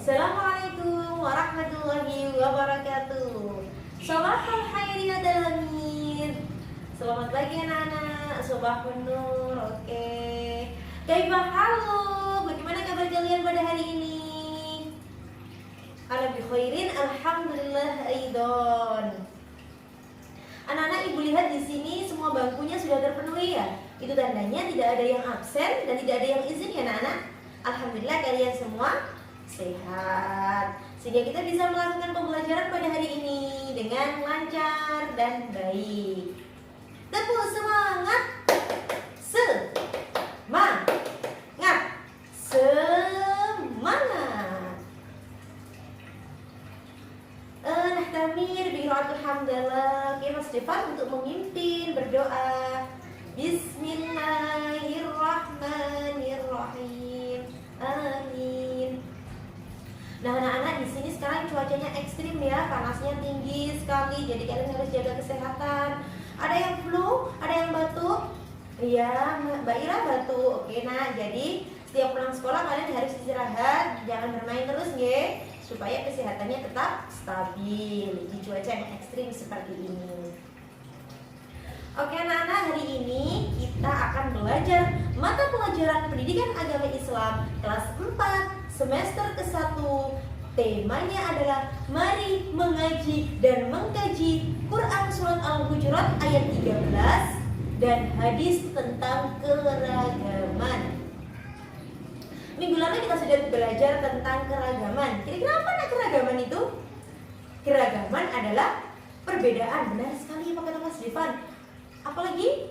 Assalamualaikum warahmatullahi wabarakatuh. Sabahal khairi ya dalamin. Selamat pagi anak-anak. Sabahun nur. Oke. Kaifah halu? Bagaimana kabar kalian pada hari ini? Ana bi khairin, alhamdulillah aidon. Anak-anak, ibu lihat di sini semua bangkunya sudah terpenuhi ya. Itu tandanya tidak ada yang absen dan tidak ada yang izin ya anak-anak. Alhamdulillah kalian semua sehat, sehingga kita bisa melakukan pembelajaran pada hari ini dengan lancar dan baik. Tepuk semangat, semangat, semangat. Nahtamir bi'iratul hamdalah. Oke, Mas Devan untuk memimpin berdoa. Bismillahirrahmanirrahim. Amin. Nah anak-anak, di sini sekarang cuacanya ekstrim ya, panasnya tinggi sekali, jadi kalian harus jaga kesehatan. Ada yang flu, ada yang batuk. Iya, Mbak Ira batuk. Oke, nah jadi setiap pulang sekolah kalian harus istirahat, jangan bermain terus ya, supaya kesehatannya tetap stabil di cuaca yang ekstrim seperti ini. Oke anak-anak, hari ini kita akan belajar mata pelajaran pendidikan agama Islam kelas 4 semester ke-1. Temanya adalah mari mengaji dan mengkaji Quran Surat Al-Hujurat ayat 13 dan hadis tentang keragaman. Minggu lalu kita sudah belajar tentang keragaman. Kira-kira apa nak keragaman itu? Keragaman adalah perbedaan. Benar sekali apa kata Mas Devan. Apalagi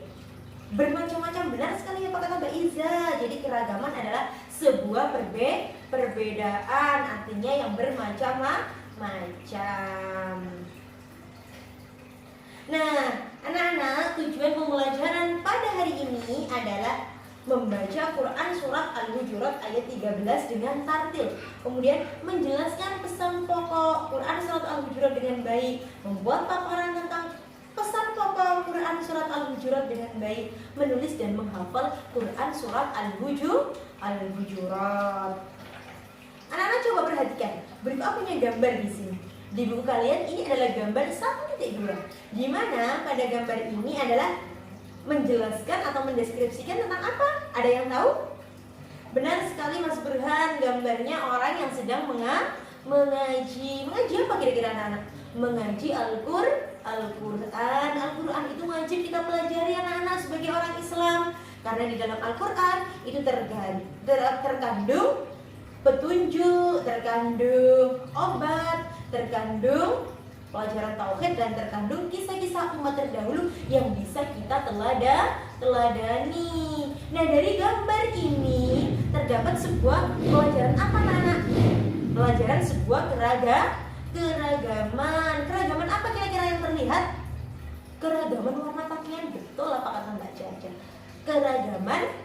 bermacam-macam, benar sekali apa kata Mbak Iza. Jadi keragaman adalah sebuah perbedaan, artinya yang bermacam-macam. Nah, anak-anak, tujuan pembelajaran pada hari ini adalah membaca Quran Surat Al-Hujurat ayat 13 dengan tartil, kemudian menjelaskan pesan pokok Quran Surat Al-Hujurat dengan baik, membuat paparan tentang pesan pokok Quran Surat Al-Hujurat dengan baik, menulis dan menghafal Quran Surat Al-Hujurat. Anak-anak coba perhatikan, berikut aku punya gambar di sini. Di buku kalian ini adalah gambar 1.2, di mana pada gambar ini adalah menjelaskan atau mendeskripsikan tentang apa? Ada yang tahu? Benar sekali Mas Burhan, gambarnya orang yang sedang mengaji. Mengaji apa kira-kira anak-anak? Mengaji Al-Quran. Al-Quran itu wajib kita pelajari anak-anak sebagai orang Islam, karena di dalam Al-Quran itu terkandung petunjuk, terkandung obat, terkandung pelajaran tauhid, dan terkandung kisah-kisah umat terdahulu yang bisa kita teladani. Nah, dari gambar ini terdapat sebuah pelajaran apa anak-anak? Pelajaran sebuah keragaman. Keragaman apa kira-kira yang terlihat? Keragaman warna pakaian, betul apa kata Mbak Caca? Keragaman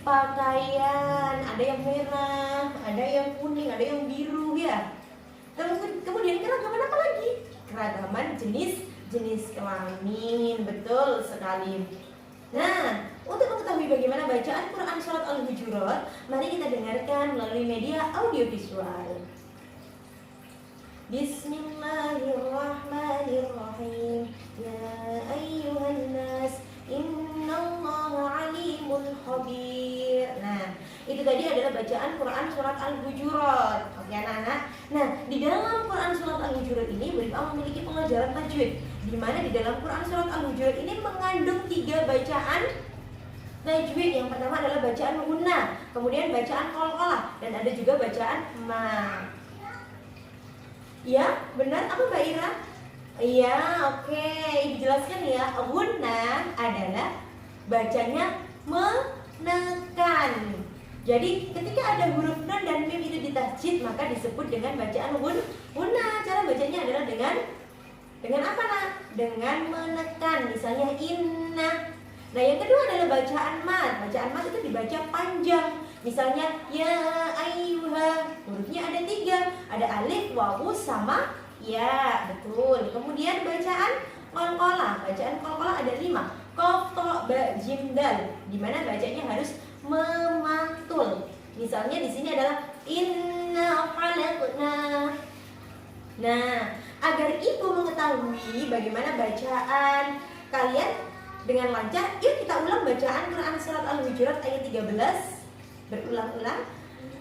pakaian, ada yang merah, ada yang kuning, ada yang biru ya. Kemudian keragaman apa lagi? Keragaman jenis kelamin, betul sekali. Nah, untuk mengetahui bagaimana bacaan Quran Surat Al-Hujurat, mari kita dengarkan melalui media audiovisual. Bismillahirrahmanirrahim. Ya ayyuhan nas, innallaha alimul khabir. Nah, itu tadi adalah bacaan Quran Surat Al-Hujurat. Oke anak-anak. Nah, di dalam Quran Surat Al-Hujurat ini beliau memiliki pelajaran tajwid, di mana di dalam Quran Surat Al-Hujurat ini mengandung 3 bacaan tajwid. Yang pertama adalah bacaan guna, kemudian bacaan qalqalah, dan ada juga bacaan ma. Ya, benar apa Mbak Ira? Iya, oke. Dijelaskan ya. Guna adalah bacanya menekan. Jadi ketika ada huruf nun dan mim itu ditasjid, maka disebut dengan bacaan guna. Cara bacanya adalah dengan apa nak? Dengan menekan. Misalnya inna. Nah, yang kedua adalah bacaan mat. Bacaan mat itu dibaca panjang. Misalnya ya ayyuha, hurufnya ada 3, ada alif, wawu, sama ya, betul. Kemudian bacaan qalqalah. Bacaan qalqalah ada 5, qaf, ta, ba, jim, dal, di mana bacanya harus memantul. Misalnya di sini adalah inna khalaqna. Nah, agar ibu mengetahui bagaimana bacaan kalian dengan lancar, yuk kita ulang bacaan Quran surat Al-Hujurat ayat 13 berulang-ulang.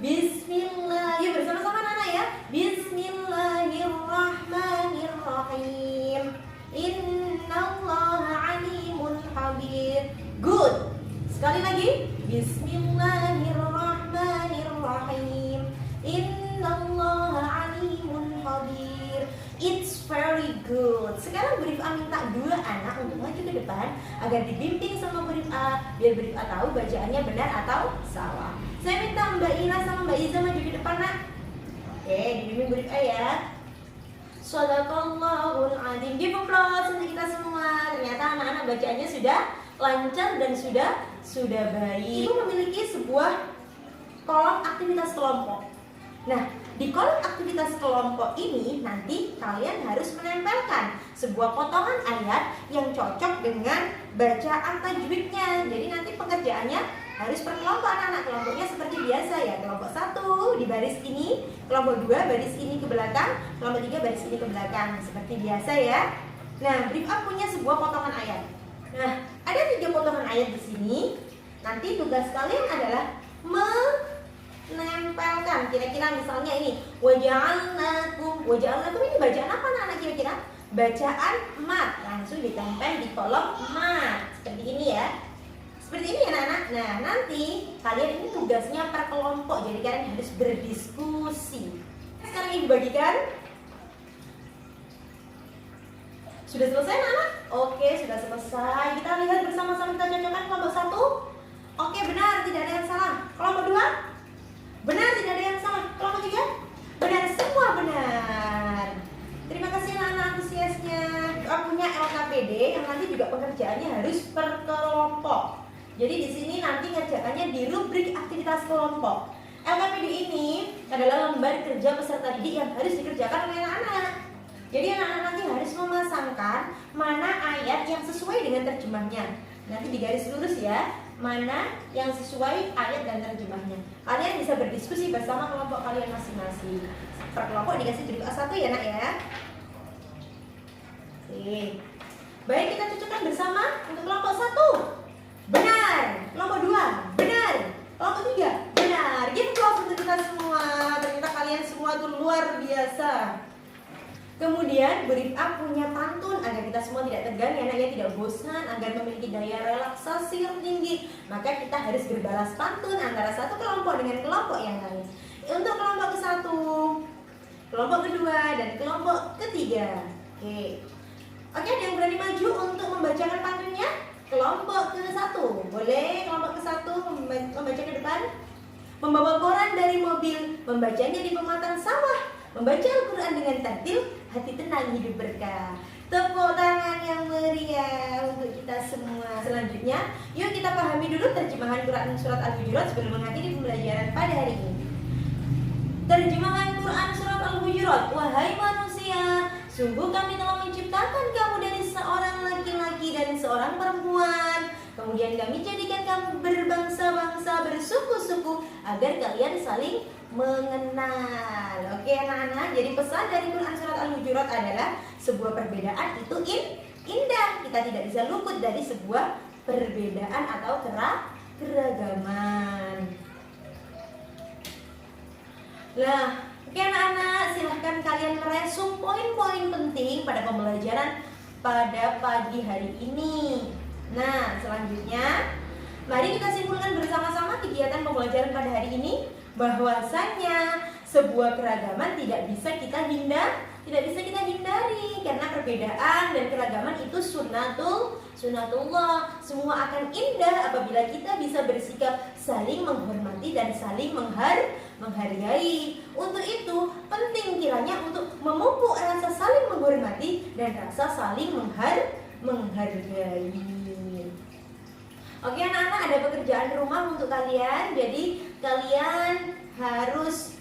Bismillah, yuk bersama-sama Nana ya. Bismillahirrahmanirrahim. Innallaha alimun habir. Good. Sekali lagi. Bismillahirrahmanirrahim. Innallaha alimun habir. It's very good. Sekarang Bu Rifah minta dua anak untuk maju ke depan agar dibimbing sama Bu Rifah, biar Bu Rifah tahu bacaannya benar atau salah. Saya minta Mbak Ira sama Mbak Iza maju ke depan, nak. Oke, dibimbing Bu Rifah ya. Shadaqallahul azim. Give applause untuk kita semua. Ternyata anak-anak bacaannya sudah lancar dan sudah baik. Ibu memiliki sebuah kolom aktivitas kelompok. Nah, di kolom aktivitas kelompok ini nanti kalian harus menempelkan sebuah potongan ayat yang cocok dengan bacaan tajwidnya. Jadi nanti pekerjaannya harus per kelompok anak-anak. Kelompoknya seperti biasa ya. Kelompok 1 di baris ini, kelompok 2 baris ini ke belakang, kelompok 3 baris ini ke belakang. Seperti biasa ya. Nah, Rifah punya sebuah potongan ayat. Nah, ada 3 potongan ayat di sini. Nanti tugas kalian adalah menempelkan. Kira-kira misalnya ini waja'alnakum. Waja'alnakum ini bacaan apa anak-anak kira-kira? Bacaan mat. Langsung ditempel di kolom mat. Seperti ini ya. Seperti ini ya anak-anak. Nah, nanti kalian ini tugasnya per kelompok. Jadi kalian harus berdiskusi. Sekarang ini dibagikan. Sudah selesai anak-anak? Oke, sudah selesai. Kita lihat bersama-sama, kita cocokkan kelompok 1. Oke, benar, tidak ada yang salah. Kelompok 2? Benar, tidak ada yang salah. Kelompok 3? Benar, semua benar. Terima kasih anak-anak antusiasnya. Punya LKPD yang nanti juga pengerjaannya harus per kelompok. Jadi di sini nanti ngerjakannya di rubrik aktivitas kelompok. LKPD ini adalah lembar kerja peserta didik yang harus dikerjakan oleh anak-anak. Jadi anak-anak nanti harus memasangkan mana ayat yang sesuai dengan terjemahnya. Nanti di garis lurus ya, mana yang sesuai ayat dan terjemahnya. Kalian bisa berdiskusi bersama kelompok kalian masing-masing. Per kelompok dikasih judul A1 ya nak ya. Oke. Baik, kita cocokkan bersama untuk kelompok 1. Benar. Kelompok 2. Benar. Kelompok 3. Benar. Give applause untuk kita semua. Ternyata kalian semua tuh luar biasa. Kemudian Bu Rifah punya pantun agar kita semua tidak tegang ya anaknya, tidak bosan, agar memiliki daya relaksasi yang tinggi. Maka kita harus berbalas pantun antara satu kelompok dengan kelompok yang lain. Untuk kelompok ke-1, kelompok kedua, dan kelompok ketiga. Oke, ada yang berani maju untuk membacakan pantunnya? Kelompok ke-1, boleh kelompok ke-1 membaca ke depan. Membawa koran dari mobil, membacanya di pematang sawah, membaca Al-Quran dengan tartil, hati tenang hidup berkah. Tepuk tangan yang meriah untuk kita semua. Selanjutnya, yuk kita pahami dulu terjemahan Quran surat Al-Hujurat sebelum mengakhiri pembelajaran pada hari ini. Terjemahan Quran surat Al-Hujurat. Wahai manusia, sungguh kami telah menciptakan kamu dari seorang laki-laki dan seorang perempuan. Kemudian kami jadikan kamu berbangsa-bangsa, bersuku-suku, agar kalian saling mengenal. Oke anak-anak, jadi pesan dari Quran surat Al-Hujurat adalah sebuah perbedaan itu indah. Kita tidak bisa luput dari sebuah perbedaan atau keragaman. Nah, oke anak-anak, silahkan kalian meresum poin-poin penting pada pembelajaran pada pagi hari ini. Nah, selanjutnya mari kita simpulkan bersama-sama kegiatan pembelajaran pada hari ini, bahwasanya sebuah keragaman tidak bisa kita hindari karena perbedaan dan keragaman itu sunnatullah. Semua akan indah apabila kita bisa bersikap saling menghormati dan saling menghargai. Untuk itu penting kiranya untuk memupuk rasa saling menghormati dan rasa saling menghargai. Oke anak-anak, ada pekerjaan rumah untuk kalian. Jadi kalian harus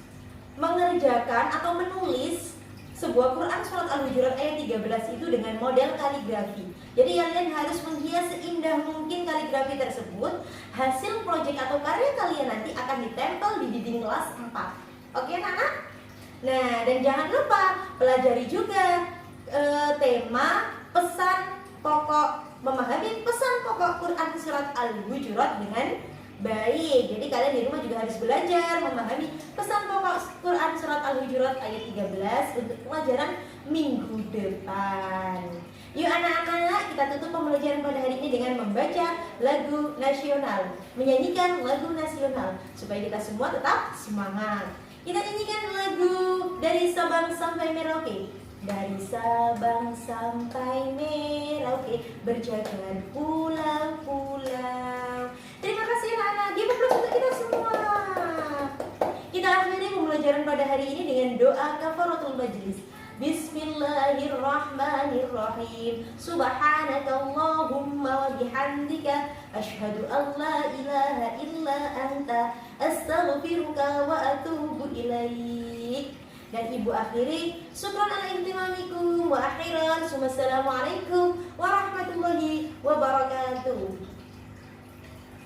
mengerjakan atau menulis sebuah Quran surat Al-Hujurat ayat 13 itu dengan model kaligrafi. Jadi kalian harus menghias seindah mungkin kaligrafi tersebut. Hasil proyek atau karya kalian nanti akan ditempel di dinding kelas 4. Oke anak-anak? Nah, dan jangan lupa pelajari juga tema pesan pokok, memahami pesan pokok Quran surat Al-Hujurat dengan baik. Jadi kalian di rumah juga harus belajar memahami pesan pokok Quran surat Al-Hujurat ayat 13 untuk pelajaran minggu depan. Yuk anak-anak, kita tutup pembelajaran pada hari ini dengan membaca lagu nasional, menyanyikan lagu nasional supaya kita semua tetap semangat. Kita nyanyikan lagu dari Sabang sampai Merauke. Dari Sabang sampai Merauke, berjalan pulau-pulau. Terima kasih anak-anak, give applause untuk kita semua. Kita akhiri pembelajaran pada hari ini dengan doa kafaratul majlis. Bismillahirrahmanirrahim. Subhanakallahumma wa bihamdika asyhadu an la ilaha illa anta astaghfiruka wa atubu ilaik. Dan ibu akhiri, syukran ala ihtimamikum wa akhiran. Assalamualaikum warahmatullahi wabarakatuh.